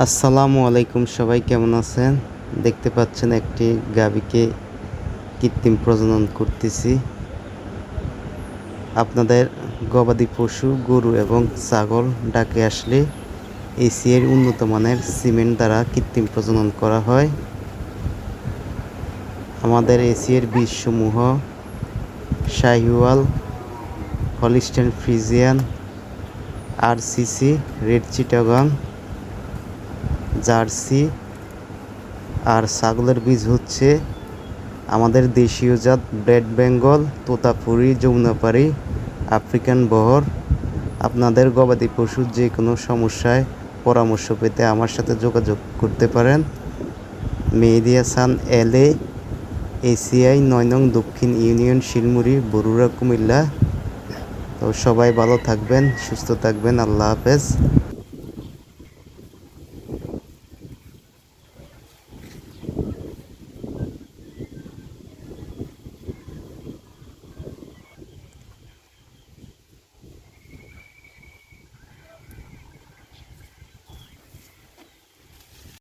আসসালামু আলাইকুম, সবাই কেমন আছেন? দেখতে পাচ্ছেন একটি গাভীকে কৃত্রিম প্রজনন করতেছি। আপনাদের গবাদি পশু গরু এবং ছাগল ডাকে আসলে এসিআই উন্নত মানের সিমেন্ট দ্বারা কৃত্রিম প্রজনন করা হয়। আমাদের এসিআই বীজসমূহ Sahiwal, Holstein Friesian, RCC, red Chittagong, Jersey. আর ছাগলের বীজ হচ্ছে আমাদের দেশীয় জাত black Bengal, Totapuri, Jamunapari, African Boer. আপনাদের গবাদি পশুর যে কোনো সমস্যায় পরামর্শ পেতে আমার সাথে যোগাযোগ করতে পারেন। মেহেদী হাসান LA, এসিআই ৯ নং দক্ষিণ ইউনিয়ন, শিলমুড়ি, বরুড়া, কুমিল্লা। তো সবাই ভালো থাকবেন, সুস্থ থাকবেন। আল্লাহ হাফেজ।